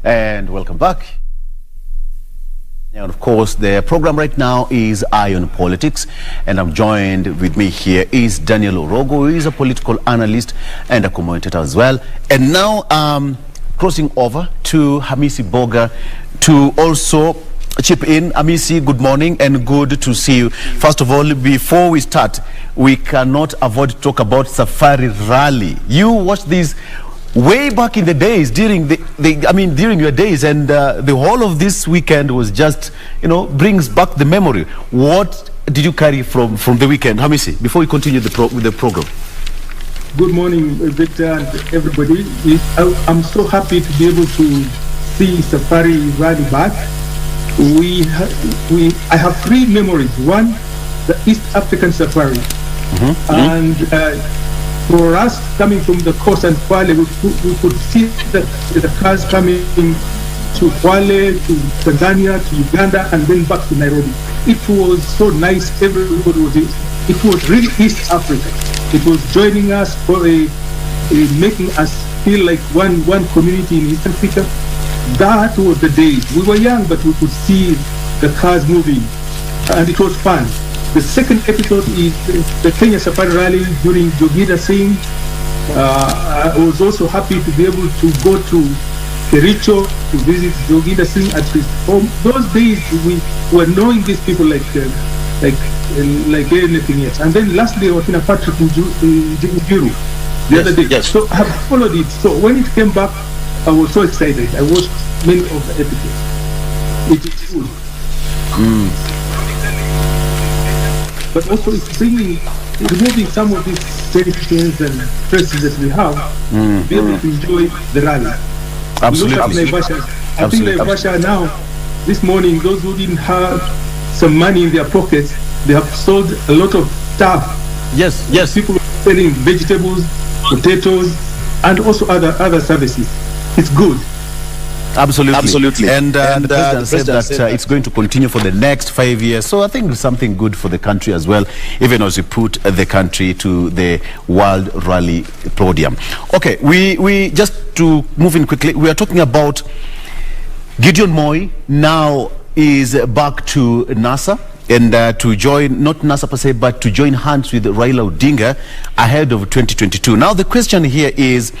And welcome back. And of course, the program right now is Eye on Politics, and I'm joined with me here is Daniel Orogo, who is a political analyst and a commentator as well. And now crossing over to Hamisi Mboga to also chip in. Hamisi, good morning and good to see you. First of all, before we start, we cannot avoid to talk about Safari Rally. You watched these way back in the days, during during your days, and the whole of this weekend was just, brings back the memory. What did you carry from the weekend, Hamisi, before we continue with the program? Good morning, Victor, and everybody. I'm so happy to be able to see Safari Rally back. I have three memories. One, the East African Safari, and for us coming from the coast and Kwale, we could see the cars coming to Kwale, to Tanzania, to Uganda, and then back to Nairobi. It was so nice. Everybody was. It was really East Africa. It was joining us for making us feel like one community in East Africa. That was the days. We were young, but we could see the cars moving, and it was fun. The second episode is the Kenya Safari Rally during Joginda Singh. I was also happy to be able to go to Kericho to visit Joginda Singh at his home. Those days we were knowing these people like anything else. And then lastly, I was in a Patrick Njiru the other day. Yes. So I have followed it. So when it came back, I was so excited. I watched many of the episodes. It is good. But also it's removing some of these tensions and stresses that we have to be able to enjoy the rally. Absolutely. Look at I think Naivasha now, this morning, those who didn't have some money in their pockets, they have sold a lot of stuff. Yes. People are selling vegetables, potatoes, and also other services. It's good. Absolutely. And the president said that it's going to continue for the next 5 years. So I think it's something good for the country as well, even as we put the country to the World Rally podium. Okay, we just to move in quickly, we are talking about Gideon Moi now is back to NASA, and to join, not NASA per se, but to join hands with Raila Odinga ahead of 2022. Now the question here is,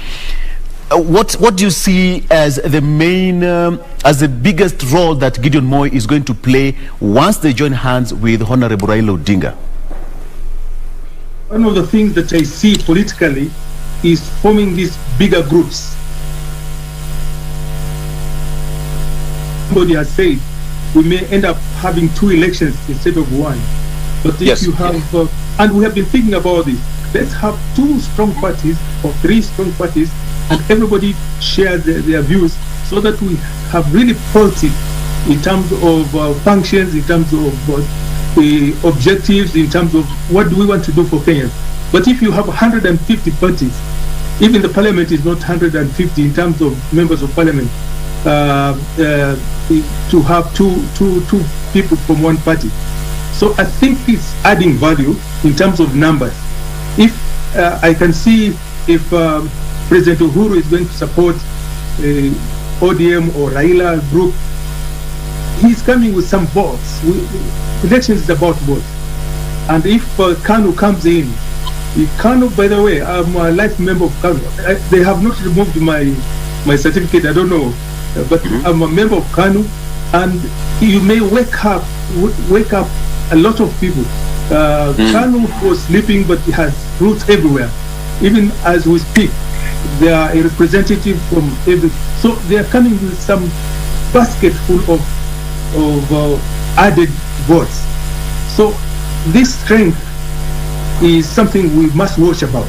what do you see as the main, as the biggest role that Gideon Moi is going to play once they join hands with Honorable Raila Odinga? One of the things that I see politically is forming these bigger groups. Somebody has said we may end up having 2 elections instead of 1. But if you have, and we have been thinking about this, let's have 2 strong parties or 3 strong parties, and everybody share their views, so that we have really politics in terms of functions, in terms of objectives, in terms of what do we want to do for Kenya. But if you have 150 parties, even the parliament is not 150 in terms of members of parliament, to have two people from one party. So I think it's adding value in terms of numbers. If I can see if President Uhuru is going to support ODM or Raila group, he's coming with some votes. Elections is about votes. And if Kanu comes in, Kanu, by the way, I'm a life member of Kanu. They have not removed my certificate, I don't know, but I'm a member of Kanu, and you may wake up a lot of people. Kanu was sleeping, but he has roots everywhere. Even as we speak, they are a representative from every. So they are coming with some basket full of added votes. So this strength is something we must watch about.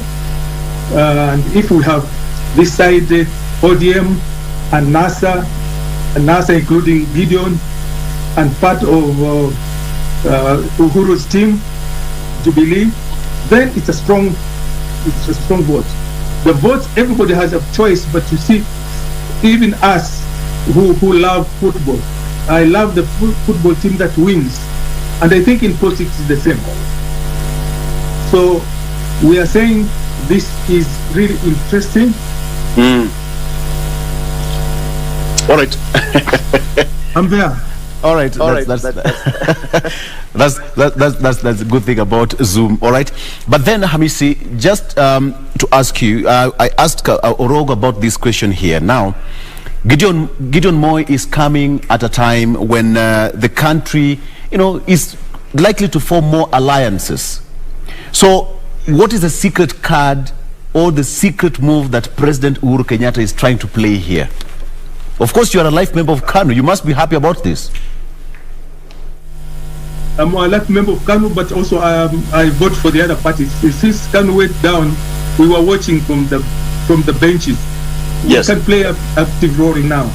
And if we have this side, ODM and NASA including Gideon and part of Uhuru's team, Jubilee, then it's a strong vote. The votes, everybody has a choice, but you see, even us who love football, I love the football team that wins, and I think in politics it's the same. So we are saying this is really interesting. All right. I'm there. All right. That's a good thing about Zoom. All right. But then, Hamisi, just to ask you, I asked Orogo about this question here. Now, Gideon Moi is coming at a time when the country, is likely to form more alliances. So, what is the secret card or the secret move that President Uhuru Kenyatta is trying to play here? Of course, you are a life member of KANU. You must be happy about this. I'm a life member of KANU, but also I vote for the other parties. Since KANU went down, we were watching from the benches. Yes. We can play an active role now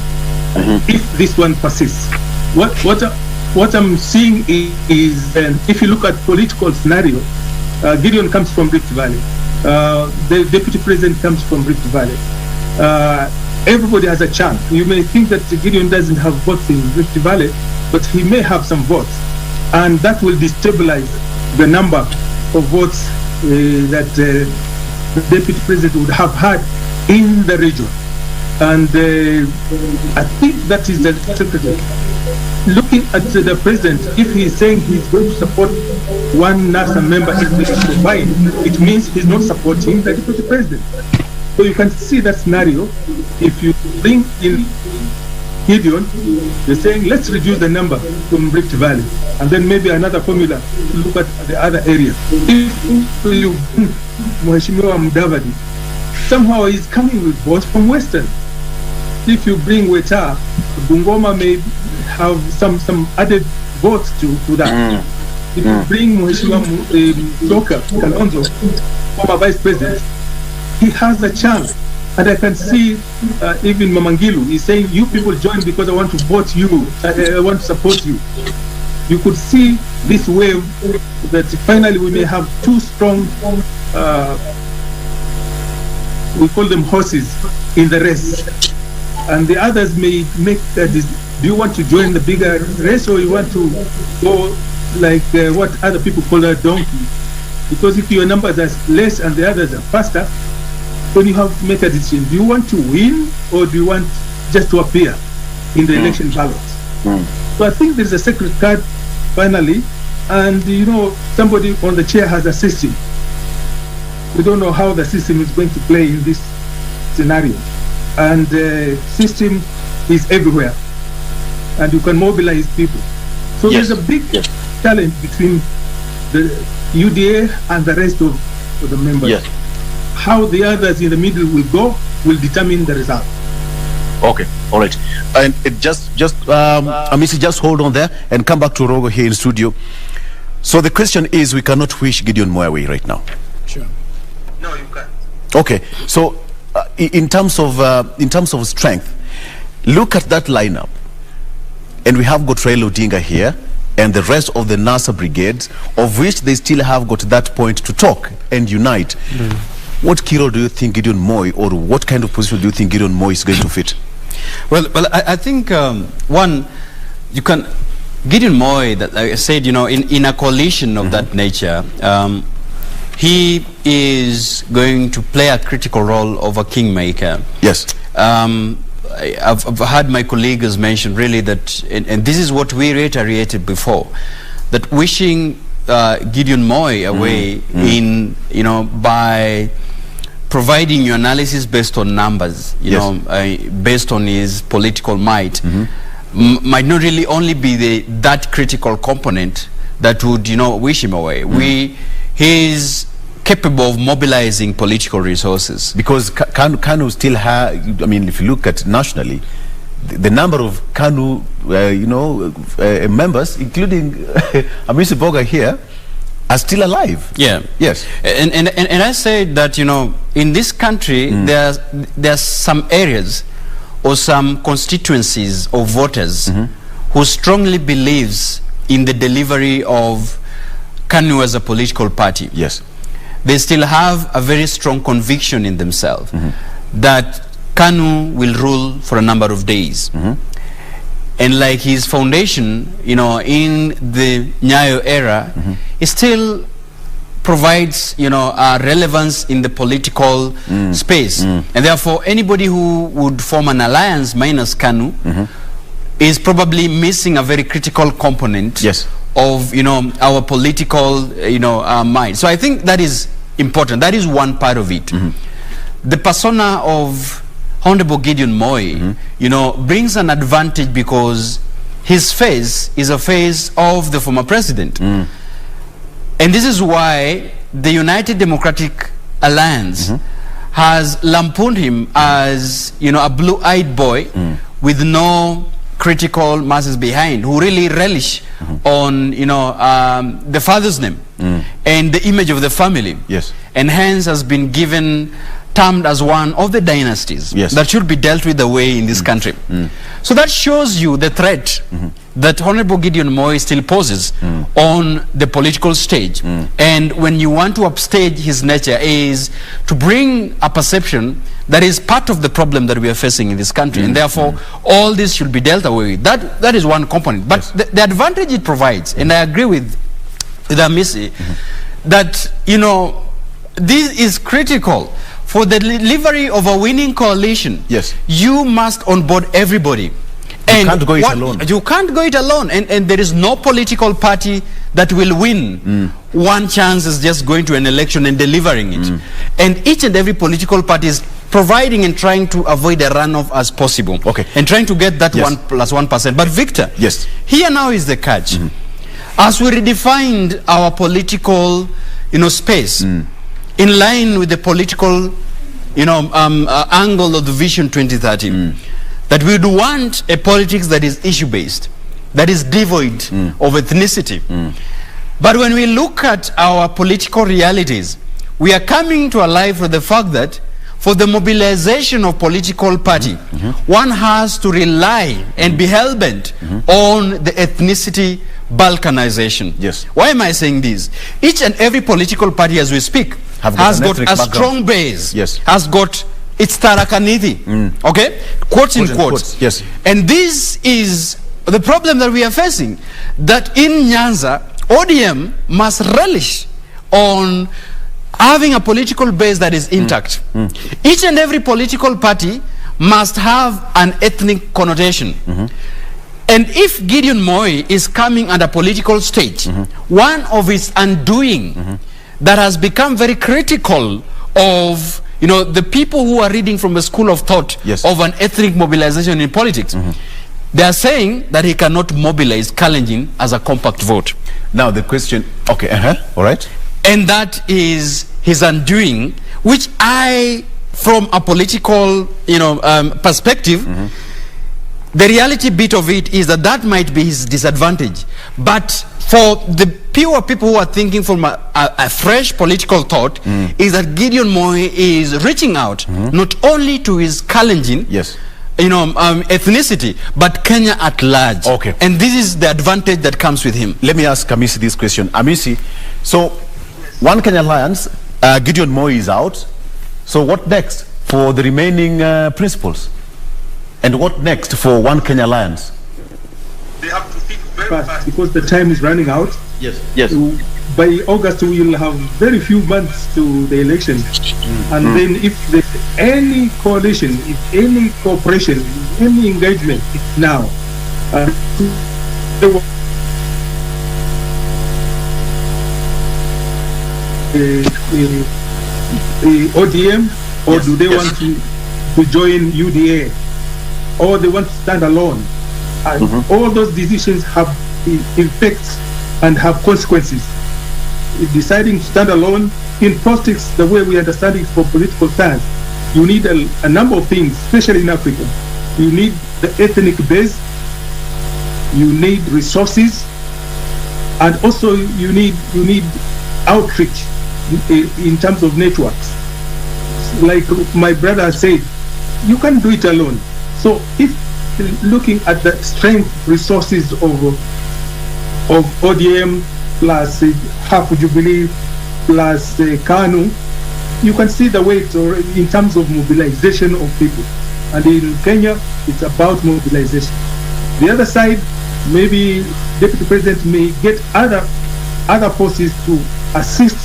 if this one persists. What I'm seeing is if you look at political scenario, Gideon comes from Rift Valley. The deputy president comes from Rift Valley. Everybody has a chance. You may think that Gideon doesn't have votes in Rift Valley, but he may have some votes, and that will destabilize the number of votes that the deputy president would have had in the region. And I think that is the secretary. Looking at the president, if he's saying he's going to support one NASA member if they combine, it means he's not supporting the deputy president. So you can see that scenario. If you bring in Gideon, you're saying let's reduce the number from Rift Valley, and then maybe another formula to look at the other areas. If you Mheshimiwa Mudavadi, somehow he's coming with votes from Western. If you bring Weta, Bungoma may have some added votes to that. If you bring Mheshimiwa Soka Kalonzo, former vice president, he has a chance. And I can see even Mamangilu is saying, you people join because I want to vote you, I want to support you. You could see this wave that finally we may have two strong, we call them horses, in the race. And the others may make this, do you want to join the bigger race, or you want to go like what other people call a donkey? Because if your numbers are less and the others are faster, then you have to make a decision. Do you want to win, or do you want just to appear in the election ballot? So I think there's a secret card finally, and somebody on the chair has a system. We don't know how the system is going to play in this scenario, and the system is everywhere, and you can mobilize people. So there's a big challenge between the UDA and the rest of the members. How the others in the middle will go will determine the result. Okay, all right. And it Hamisi, just hold on there and come back to Orogo here in studio. So the question is, we cannot wish Gideon Moi away right now. Sure. No, you can't. Okay, so in terms of strength, look at that lineup, and we have got Raila Odinga here and the rest of the NASA brigades, of which they still have got that point to talk and unite. What key role do you think Gideon Moi, or what kind of position do you think Gideon Moi is going to fit? Well, I think one, you can Gideon Moi, that like I said, in a coalition of that nature, he is going to play a critical role of a kingmaker. Yes. I've had my colleagues mention really that, and this is what we reiterated before, that wishing Gideon Moi away by providing your analysis based on numbers, based on his political might, might not really only be that critical component that would, wish him away. He's capable of mobilizing political resources. Because KANU still have, if you look at nationally, the number of KANU, members, including Hamisi Mboga here, are still alive. Yeah. Yes. And I said that, in this country, there's some areas or some constituencies of voters who strongly believes in the delivery of KANU as a political party. Yes. They still have a very strong conviction in themselves that KANU will rule for a number of days. And like his foundation, in the Nyayo era, is still provides, relevance in the political space. And therefore, anybody who would form an alliance minus KANU is probably missing a very critical component of, our political, mind. So I think that is important. That is one part of it. The persona of Honorable Gideon Moi, brings an advantage because his face is a face of the former president. And this is why the United Democratic Alliance has lampooned him as, a blue-eyed boy with no critical masses behind, who really relish on, the father's name and the image of the family. And hence has been termed as one of the dynasties that should be dealt with the way in this country. So that shows you the threat that Honorable Gideon Moi still poses on the political stage. And when you want to upstage his nature is to bring a perception that is part of the problem that we are facing in this country. And therefore, all this should be dealt away with. That is one component. But the advantage it provides, and I agree with Hamisi, that, this is critical for the delivery of a winning coalition. You must onboard everybody. You can't go it alone. You can't go it alone. And there is no political party that will win. One chance is just going to an election and delivering it. And each and every political party is providing and trying to avoid a runoff as possible. And trying to get that 1+1%. But Victor, here now is the catch. As we redefined our political, space, in line with the political, angle of the Vision 2030, that we would want a politics that is issue-based, that is devoid of ethnicity. But when we look at our political realities, we are coming to alive with the fact that for the mobilization of political party, one has to rely and be hell-bent on the ethnicity balkanization. Why am I saying this? Each and every political party as we speak has got a strong base, has got its Tarakaniti, quotes in quotes. And this is the problem that we are facing, that in Nyanza, ODM must relish on having a political base that is intact. Each and every political party must have an ethnic connotation. And if Gideon Moi is coming at a political stage, one of its undoing that has become very critical of the people who are reading from the school of thought of an ethnic mobilization in politics, they are saying that he cannot mobilize Kalenjin as a compact vote. Now the question, all right. And that is his undoing, which I, from a political, perspective, the reality bit of it is that might be his disadvantage. But for the pure people who are thinking from a fresh political thought, is that Gideon Moi is reaching out not only to his Kalenjin, ethnicity, but Kenya at large. And this is the advantage that comes with him. Let me ask Hamisi this question. Hamisi, so One Kenya Alliance, Gideon Moi is out. So what next for the remaining principals? And what next for One Kenya Alliance? They have to think very fast because the time is running out. Yes. By August, we will have very few months to the election. And then if there's any coalition, if any cooperation, any engagement, it's now. The ODM, or do they want to join UDA, or they want to stand alone? And all those decisions have effects and have consequences. Deciding to stand alone in politics, the way we understand it for political science, you need a number of things, especially in Africa. You need the ethnic base, you need resources, and also you need outreach in terms of networks. Like my brother said, you can't do it alone. So if looking at the strength resources of ODM plus Half Jubilee plus KANU, you can see the weight in terms of mobilization of people. And in Kenya, it's about mobilization. The other side, maybe Deputy President may get other forces to assist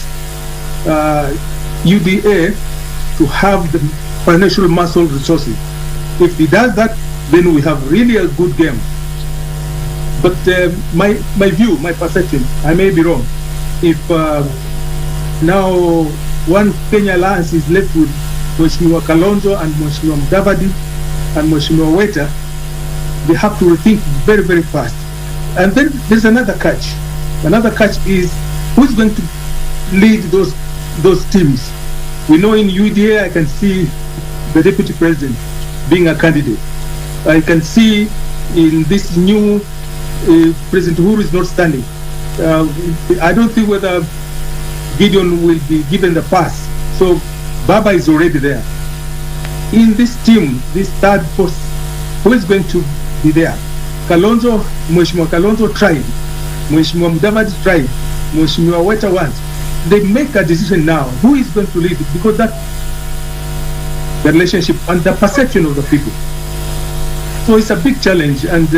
UDA to have the financial muscle resources. If he does that, then we have really a good game. But my view, my perception, I may be wrong. If now one Kenya Alliance is left with Mheshimiwa Kalonzo and Mheshimiwa Mudavadi and Mheshimiwa Weta, they have to rethink very, very fast. And then there's another catch. Another catch is who's going to lead those teams. We know in UDA, I can see the deputy president being a candidate. I can see in this new President Uhuru is not standing. I don't think whether Gideon will be given the pass. So Baba is already there. In this team, this third force, who is going to be there? Kalonzo, Mheshimiwa Kalonzo tried. Mheshimiwa Mudavadi tried. Mheshimiwa Weta wants. They make a decision now. Who is going to lead it? Because that the relationship and the perception of the people. So it's a big challenge, and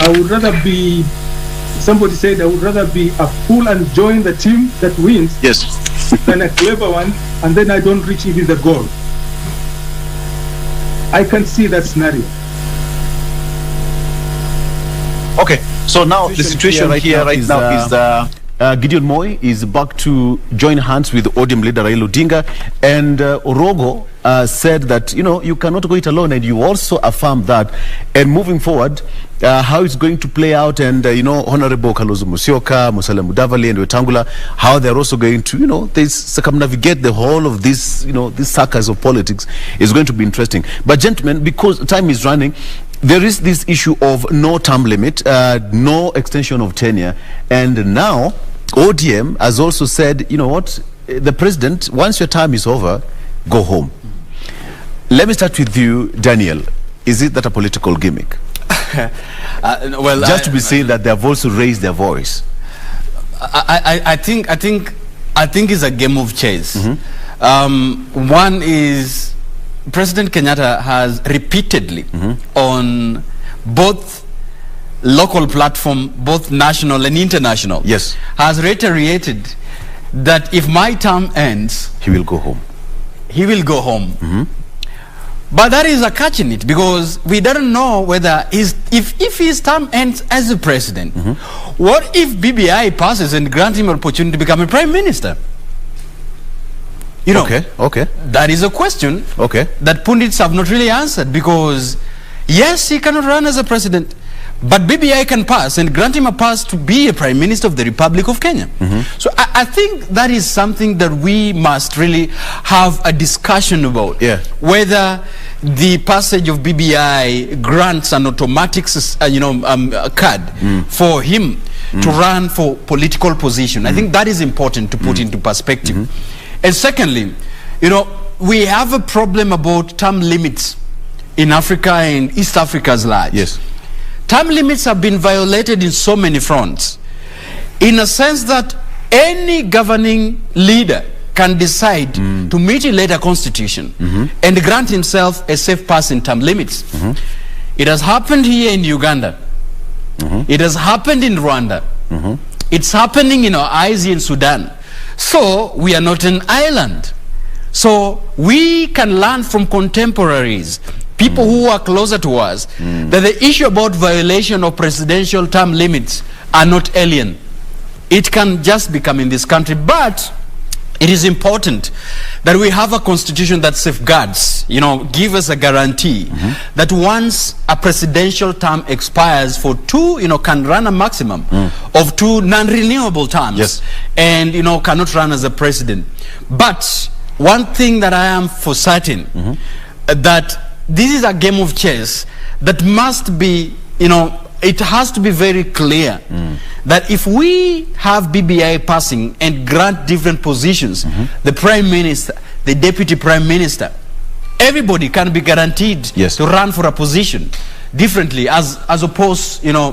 I would rather be, somebody said, I would rather be a fool and join the team that wins, Yes. than a clever one, and then I don't reach even the goal. I can see that scenario. Okay, so now the situation here right now is Gideon Moi is back to join hands with ODM leader Raila Odinga, and Orogo said that, you know, you cannot go it alone, and you also affirmed that. And moving forward, how it's going to play out, and you know, Honorable Kalonzo Musyoka, Musalia Mudavadi, and Wetangula, how they're also going to, you know, they circumnavigate the whole of this, you know, this circus of politics is going to be interesting. But gentlemen, because time is running, there is this issue of no term limit, no extension of tenure, and now ODM has also said, you know what, the president, once your term is over, go home. Let me start with you, Daniel. Is it that a political gimmick? Well, just to be seen that they have also raised their voice. I think it's a game of chess. One is President Kenyatta has repeatedly on both local platform, both national and international, yes, has reiterated that if my term ends, he will go home. He will go home. But that is a catch in it, because we don't know whether if his term ends as a president, what if BBI passes and grants him an opportunity to become a prime minister? You know, okay. That is a question that pundits have not really answered, because yes, he cannot run as a president, but BBI can pass and grant him a pass to be a prime minister of the Republic of Kenya. So I think that is something that we must really have a discussion about. Whether the passage of BBI grants an automatic, card for him to run for political position. I think that is important to put into perspective. And secondly, you know, we have a problem about term limits in Africa and East Africa as large. Yes. Term limits have been violated in so many fronts, in a sense that any governing leader can decide to mutilate a constitution and grant himself a safe pass in term limits. It has happened here in Uganda. It has happened in Rwanda. It's happening in our eyes in Sudan. So we are not an island. So we can learn from contemporaries, people who are closer to us, that the issue about violation of presidential term limits are not alien. It can just become in this country, but it is important that we have a constitution that safeguards, you know, give us a guarantee that once a presidential term expires for two, you know, can run a maximum of 2 non-renewable terms, and, you know, cannot run as a president. But one thing that I am for certain, that this is a game of chess that must be, you know, it has to be very clear that if we have BBI passing and grant different positions, the prime minister, the deputy prime minister, everybody can be guaranteed to run for a position differently as opposed, you know,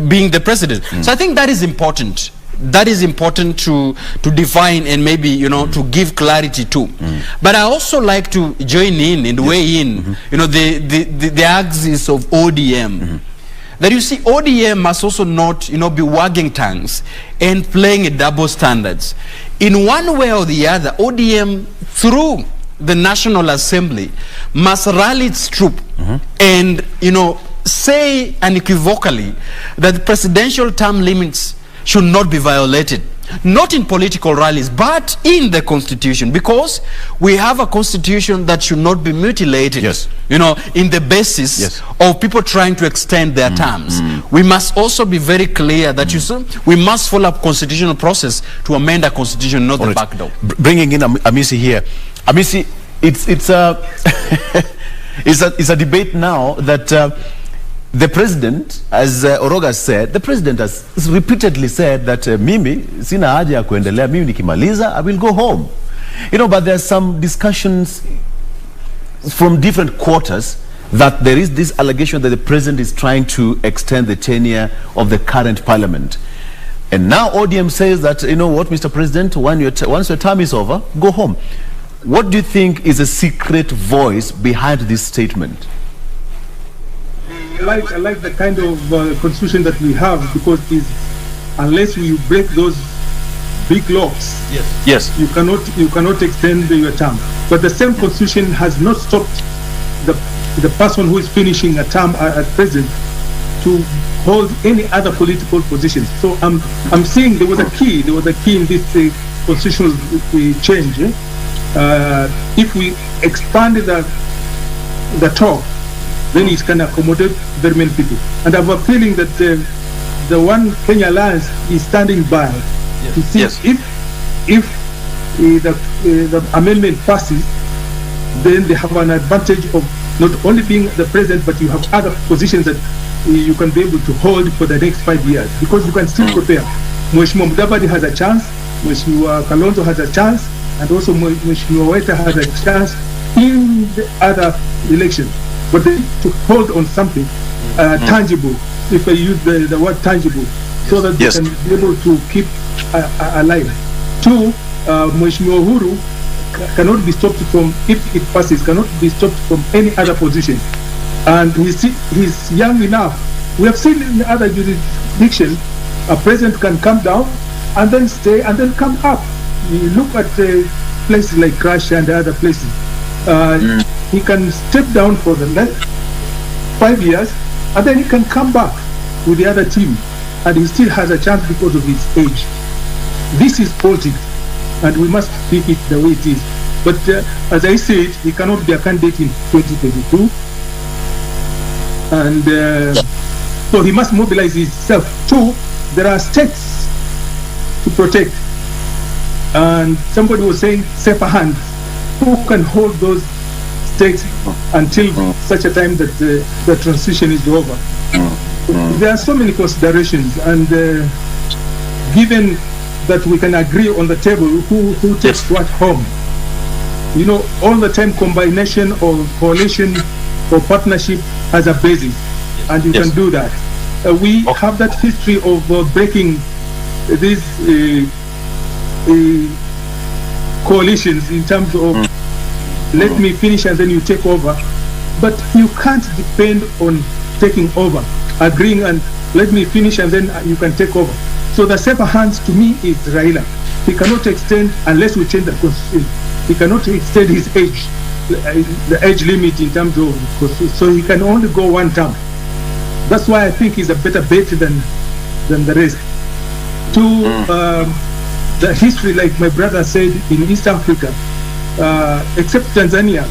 being the president. So I think that is important. That is important to define and maybe, you know, to give clarity to. But I also like to join in and weigh in, you know, the axis of ODM. that you see ODM must also not, be wagging tongues and playing a double standards. In one way or the other, ODM, through the National Assembly, must rally its troop and, say unequivocally that the presidential term limits should not be violated. Not in political rallies, but in the constitution, because we have a constitution that should not be mutilated, in the basis of people trying to extend their terms. We must also be very clear that we must follow up constitutional process to amend a constitution, not the back door. Bringing in Hamisi here. Hamisi, it's a it's a debate now that the president, as Orogo said, the president has repeatedly said that mimi sina haja ya kuendelea, mimi nikimaliza I will go home. But there are some discussions from different quarters that there is this allegation that the president is trying to extend the tenure of the current parliament. And now ODM says that, Mr. President, once your term is over, go home. What do you think is a secret voice behind this statement? I like the kind of constitution that we have, because unless we break those big locks, you cannot extend your term. But the same constitution has not stopped the person who is finishing a term at present to hold any other political position. So I'm saying there was a key in this constitutional change. If we expand the talk, then it can accommodate very many people. And I have a feeling that the One Kenya Alliance is standing by to see if the amendment passes, then they have an advantage of not only being the president, but you have other positions that you can be able to hold for the next 5 years, because you can still prepare. Mheshimiwa Mudavadi has a chance, Mheshimiwa Kalonzo has a chance, and also Mheshimiwa Weta has a chance in the other elections. But they need to hold on something tangible, if I use the word tangible, so that they can be able to keep alive. Two, Mheshimiwa Uhuru cannot be stopped from, if it passes, cannot be stopped from any other position. And he's young enough. We have seen in other jurisdictions, a president can come down and then stay and then come up. You look at places like Russia and other places. He can step down for the next 5 years, and then he can come back with the other team, and he still has a chance because of his age. This is politics, and we must speak it the way it is. But as I said, he cannot be a candidate in 2022, and so he must mobilize himself. Two, there are states to protect, and somebody was saying safer hands. Who can hold those states until such a time that the transition is over? There are so many considerations, and given that we can agree on the table who takes what home, all the time combination or coalition or partnership has a basis, and you can do that. We have that history of breaking these coalitions in terms of let me finish and then you take over, but you can't depend on taking over, agreeing and let me finish and then you can take over. So the safer hands to me is Raila. He cannot extend, unless we change the constitution, he cannot extend his age, the age limit in terms of constitution, so he can only go one term. That's why I think he's a better bet than the rest. The history, like my brother said, in East Africa, except Tanzania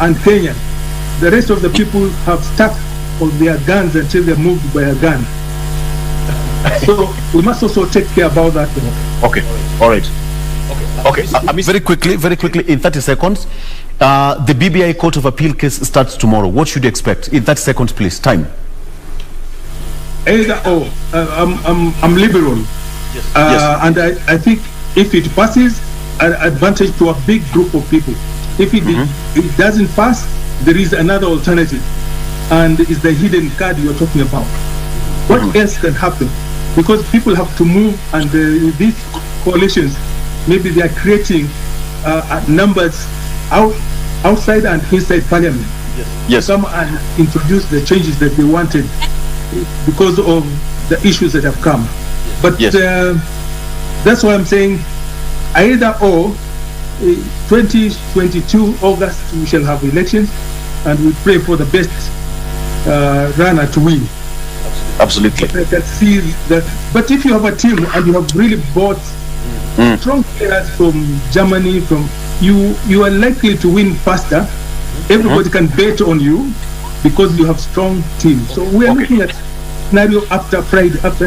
and Kenya, the rest of the people have stuck on their guns until they're moved by a gun. So we must also take care about that. Okay, all right. Okay. Very quickly, in 30 seconds, the BBI Court of Appeal case starts tomorrow. What should you expect? In 30 seconds, please. Time. Either or. I'm liberal. And I think if it passes, an advantage to a big group of people. If it doesn't pass, there is another alternative, and it's the hidden card you're talking about. What else can happen? Because people have to move, and these coalitions, maybe they are creating numbers outside and inside parliament. Yes. come and introduce the changes that they wanted because of the issues that have come. But that's why I'm saying either or, 2022 August we shall have elections, and we pray for the best runner to win. Absolutely. But I can see that. But if you have a team and you have really bought strong players from Germany, you are likely to win faster. Everybody can bet on you because you have strong teams. So we are looking at scenario after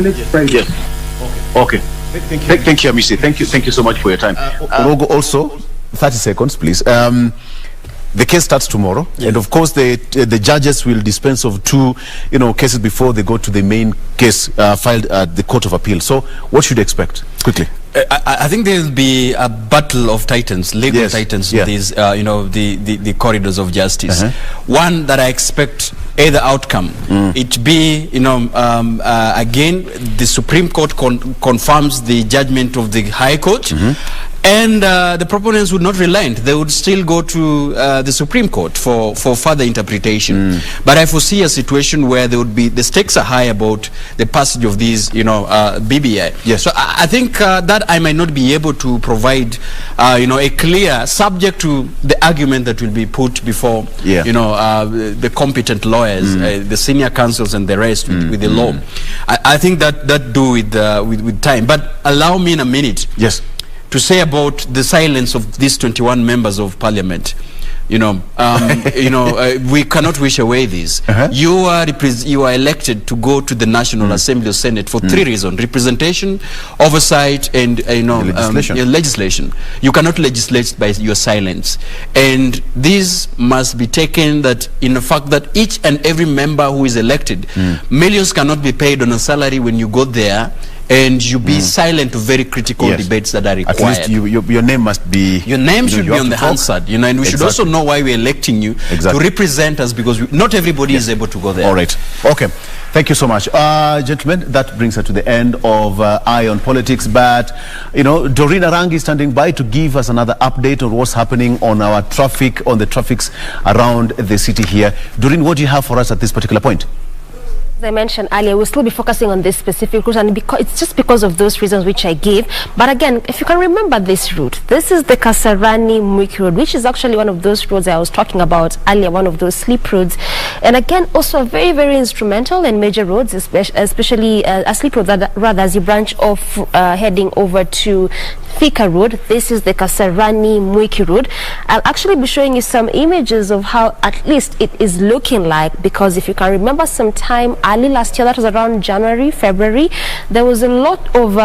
next Friday. Yes. Okay. Thank you, Hamisi. Thank you so much for your time. Orogo, also 30 seconds, please. The case starts tomorrow, and of course the judges will dispense of two cases before they go to the main case filed at the Court of Appeal. So what should you expect? Quickly. I think there will be a battle of titans, legal titans, in these, the corridors of justice. One that I expect either outcome, it be, again, the Supreme Court confirms the judgment of the High Court, and the proponents would not relent. They would still go to the Supreme Court for further interpretation. But I foresee a situation where there would be, the stakes are high about the passage of these, BBI. Yes. So I think that I might not be able to provide, a clear, subject to the argument that will be put before, the competent lawyers, the senior counsels and the rest with the law. I think that do with time. But allow me in a minute. Yes. To say about the silence of these 21 members of parliament. We cannot wish away this. You are elected to go to the National Assembly or Senate for three reasons: representation, oversight, and legislation. You cannot legislate by your silence, and this must be taken that in the fact that each and every member who is elected, millions cannot be paid on a salary when you go there, and you be silent to very critical debates that are required. At least your name must be... Your name should be on the Hansard, and we should also know why we're electing you to represent us, because not everybody is able to go there. All right. Okay. Thank you so much. Gentlemen, that brings us to the end of Eye on Politics. But, Doreen Arangi is standing by to give us another update on what's happening on our traffic, on the traffics around the city here. Doreen, what do you have for us at this particular point? As I mentioned earlier, we'll still be focusing on this specific route, and it's just because of those reasons which I gave. But again, if you can remember this route, this is the Kasarani-Mwiki road, which is actually one of those roads I was talking about earlier, one of those slip roads. And again, also very, very instrumental and major roads, especially a slip road that rather as you branch off heading over to Thika Road. This is the Kasarani-Mwiki road. I'll actually be showing you some images of how at least it is looking like, because if you can remember some time early last year, that was around January, February, there was a lot of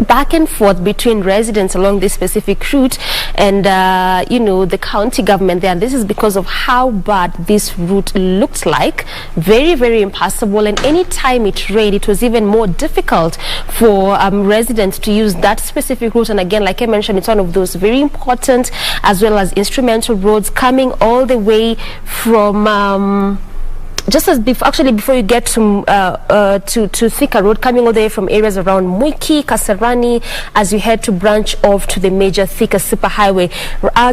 back and forth between residents along this specific route and the county government there. This is because of how bad this route looked like. Very, very impassable, and any time it rained, it was even more difficult for residents to use that specific route. And again, like I mentioned, it's one of those very important as well as instrumental roads coming all the way from just as before you get to Thika Road, coming all the way from areas around Mwiki, Kasarani, as you head to branch off to the major Thika Superhighway.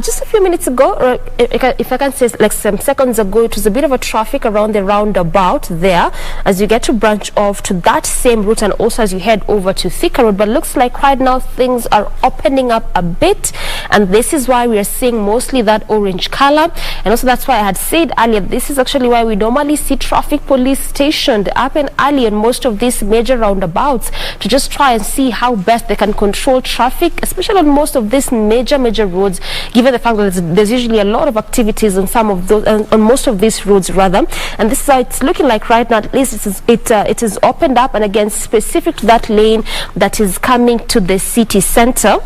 Just a few minutes ago, or if I can say like some seconds ago, it was a bit of a traffic around the roundabout there as you get to branch off to that same route, and also as you head over to Thika Road. But looks like right now things are opening up a bit, and this is why we are seeing mostly that orange color. And also that's why I had said earlier, this is actually why we normally see traffic police stationed up and early in most of these major roundabouts to just try and see how best they can control traffic, especially on most of these major roads, given the fact that there's usually a lot of activities on some of those, on most of these roads rather. And this is how it's looking like right now. At least it is opened up, and again specific to that lane that is coming to the city center.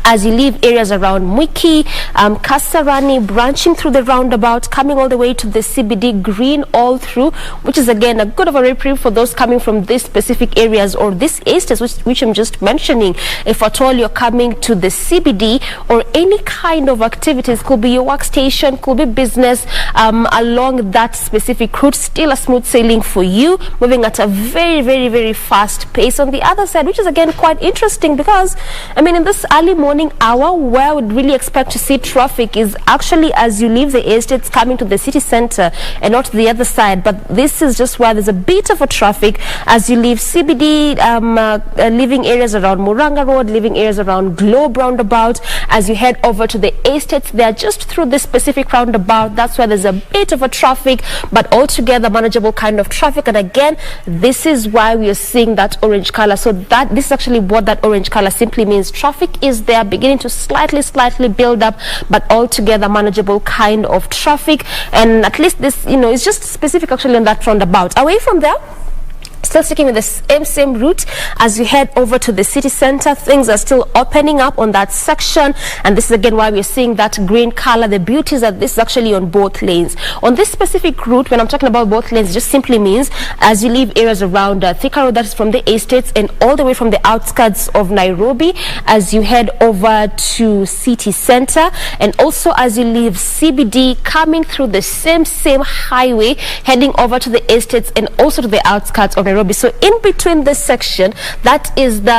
As you leave areas around Mwiki, Kasarani, branching through the roundabout, coming all the way to the CBD, green all through, which is again a good of a reprieve for those coming from these specific areas or this estate which I'm just mentioning. If at all you're coming to the CBD or any kind of activities, could be your workstation, could be business, along that specific route, still a smooth sailing for you, moving at a very, very, very fast pace on the other side, which is again quite interesting because, I mean, in this early morning morning hour. Where we'd really expect to see traffic is actually as you leave the estates coming to the city center and not the other side. But this is just where there's a bit of a traffic as you leave CBD, leaving areas around Muranga Road, leaving areas around Globe roundabout. As you head over to the estates, they're just through this specific roundabout. That's where there's a bit of a traffic, but altogether manageable kind of traffic. And again, this is why we are seeing that orange color. So that this is actually what that orange color simply means. Traffic is there, beginning to slightly build up, but altogether manageable kind of traffic. And at least this, is just specific actually on that roundabout. Away from there, still sticking with the same route, as you head over to the city center, things are still opening up on that section, and this is again why we're seeing that green color. The beauty is that this is actually on both lanes. On this specific route, when I'm talking about both lanes, it just simply means as you leave areas around Thika Road, that is from the estates, and all the way from the outskirts of Nairobi, as you head over to city center, and also as you leave CBD, coming through the same highway, heading over to the estates and also to the outskirts of Nairobi. So in between this section, that is the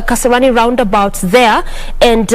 Kasarani roundabout there, and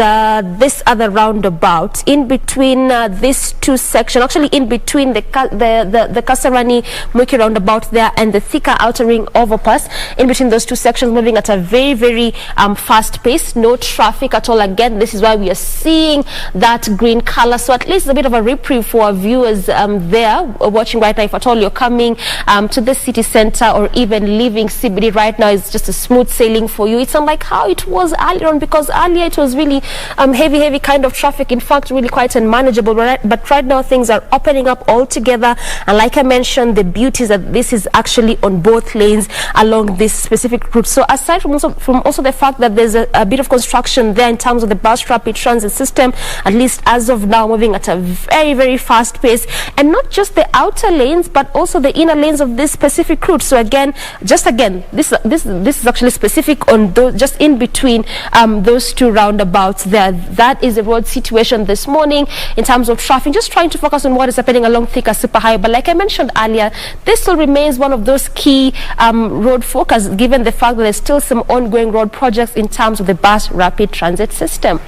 this other roundabout. In between these two sections, actually in between the Kasarani Mwiki roundabout there and the Thika outer ring overpass, in between those two sections, moving at a very fast pace, no traffic at all. Again, this is why we are seeing that green color. So at least a bit of a reprieve for our viewers there watching right now. If at all you're coming to the city center or even leaving CBD right now, is just a smooth sailing for you. It's unlike how it was earlier on, because earlier it was really heavy kind of traffic, in fact really quite unmanageable, but right now things are opening up altogether. And like I mentioned, the beauty is that this is actually on both lanes along this specific route. So aside from also the fact that there's a bit of construction there in terms of the bus rapid transit system, at least as of now, moving at a very fast pace, and not just the outer lanes but also the inner lanes of this specific route. So again, this is actually specific on those, just in between those two roundabouts there. That is the road situation this morning in terms of traffic. Just trying to focus on what is happening along Thika Superhighway. But like I mentioned earlier, this still remains one of those key road focus, given the fact that there's still some ongoing road projects in terms of the bus rapid transit system.